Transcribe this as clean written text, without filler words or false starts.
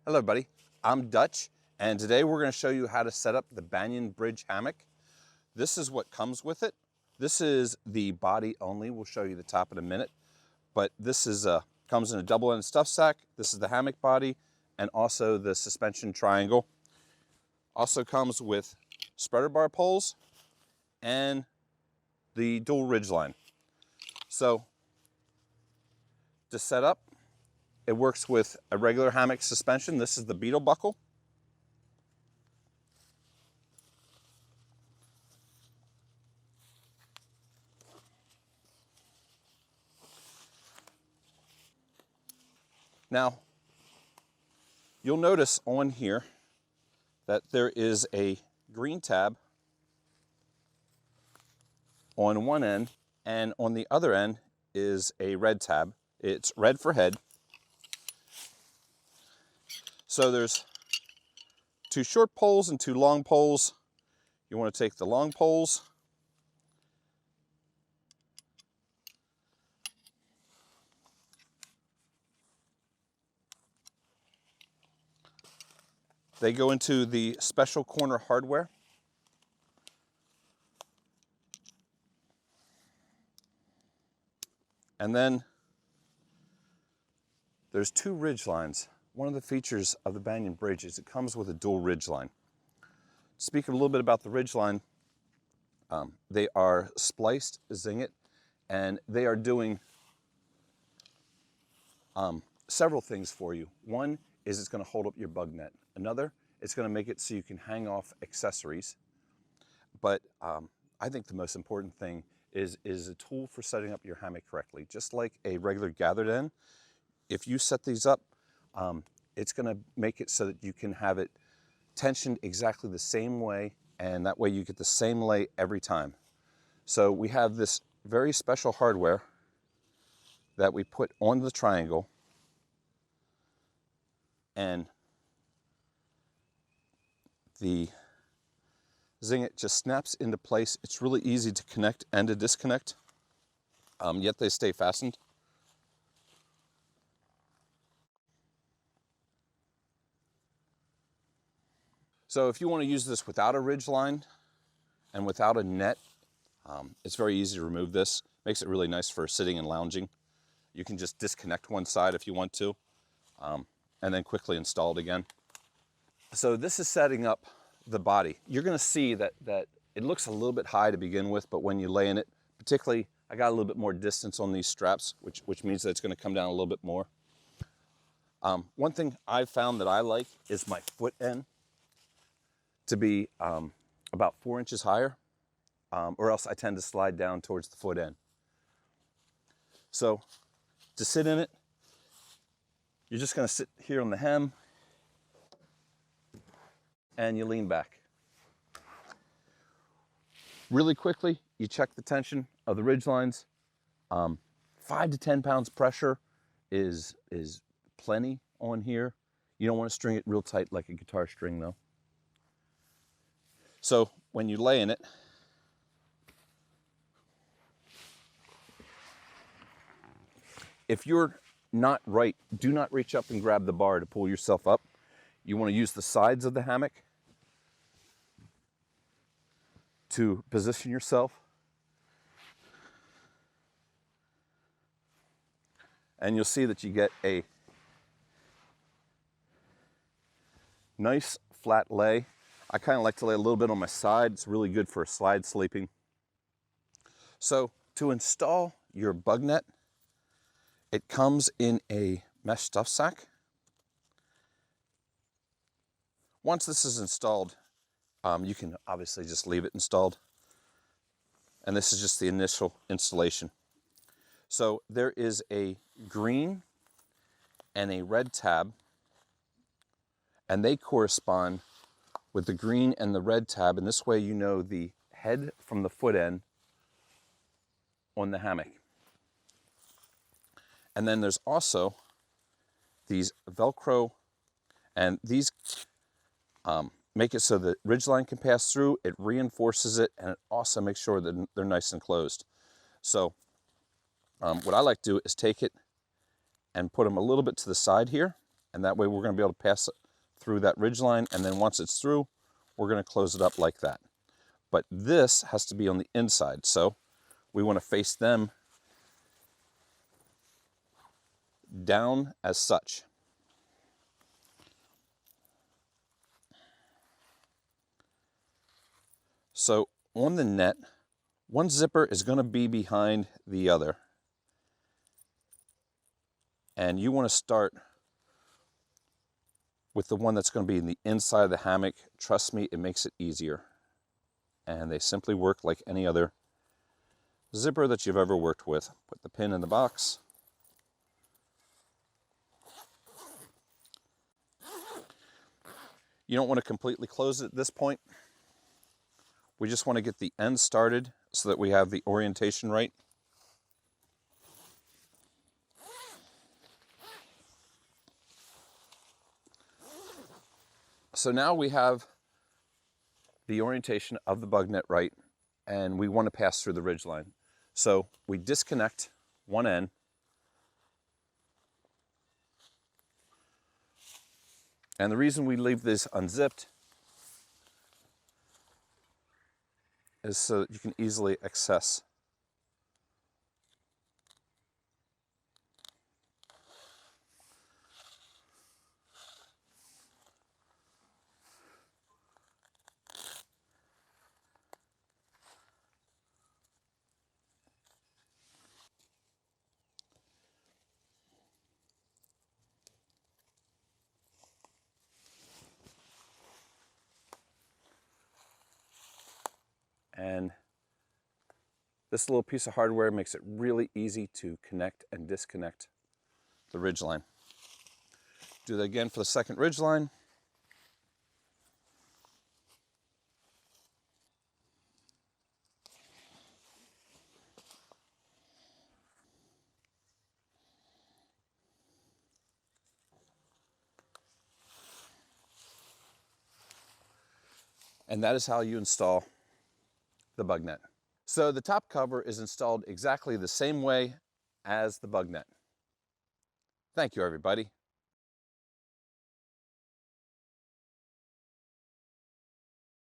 Hello everybody, I'm Dutch, and today we're going to show you how to set up the Banyan bridge hammock. This is what comes with it. This is the body only. We'll show you the top in a minute, but this is comes in a double-ended stuff sack. This is the hammock body and also the suspension triangle. Also comes with spreader bar poles and the dual ridgeline. So to set up, it works with a regular hammock suspension. This is the Beetle Buckle. Now, you'll notice on here that there is a green tab on one end, and on the other end is a red tab. It's red for head. So there's two short poles and two long poles. You want to take the long poles they go into the special corner hardware. And then there's two ridge lines. One of the features of the Banyan bridge is it comes with a dual ridge line. Speaking a little bit about the ridge line, they are spliced Zinget, and they are doing several things for you. One is it's going to hold up your Bugnet. Another, it's going to make it so you can hang off accessories. But I think the most important thing is a tool for setting up your hammock correctly. Just like a regular gathered end, if you set these up, it's going to make it so that you can have it tensioned exactly the same way, and that way you get the same lay every time. So we have this very special hardware that we put on the triangle, and the Zinget just snaps into place. It's really easy to connect and to disconnect, yet they stay fastened. So if you want to use this without a ridge line and without a net, it's very easy to remove this. Makes it really nice for sitting and lounging. You can just disconnect one side if you want to, and then quickly install it again. So this is setting up the body. You're going to see that it looks a little bit high to begin with, but when you lay in it, particularly, I got a little bit more distance on these straps, which means that it's going to come down a little bit more. One thing I've found that I like is my foot end to be about 4 inches higher, or else I tend to slide down towards the foot end. So to sit in it, you're just going to sit here on the hem and you lean back. Really quickly, you check the tension of the ridge lines. 5 to 10 pounds pressure is plenty on here. You don't want to string it real tight like a guitar string though. So when you lay in it, if you're not right, do not reach up and grab the bar to pull yourself up. You want to use the sides of the hammock to position yourself. And you'll see that you get a nice flat lay. I kind of like to lay a little bit on my side. It's really good for slide sleeping. So to install your Bugnet, it comes in a mesh stuff sack. Once this is installed, you can obviously just leave it installed. And this is just the initial installation. So there is a green and a red tab, and they correspond with the green and the red tab, and this way you know the head from the foot end on the hammock. And then there's also these Velcro, and these make it so the ridgeline can pass through, it reinforces it, and it also makes sure that they're nice and closed. So what I like to do is take it and put them a little bit to the side here, And that way we're going to be able to pass it through that ridgeline, and then once it's through, we're going to close it up like that. But this has to be on the inside, so we want to face them down as such. So on the net, one zipper is going to be behind the other. And you want to start with the one that's going to be in the inside of the hammock. Trust me, it makes it easier. And they simply work like any other zipper that you've ever worked with. Put the pin in the box. You don't want to completely close it at this point. We just want to get the end started so that we have the orientation right. So now we have the orientation of the Bugnet right, and we want to pass through the ridgeline. So we disconnect one end, and the reason we leave this unzipped is so that you can easily access. And this little piece of hardware makes it really easy to connect and disconnect the ridgeline. Do that again for the second ridgeline. And that is how you install the Bugnet. So the top cover is installed exactly the same way as the Bugnet. Thank you, everybody.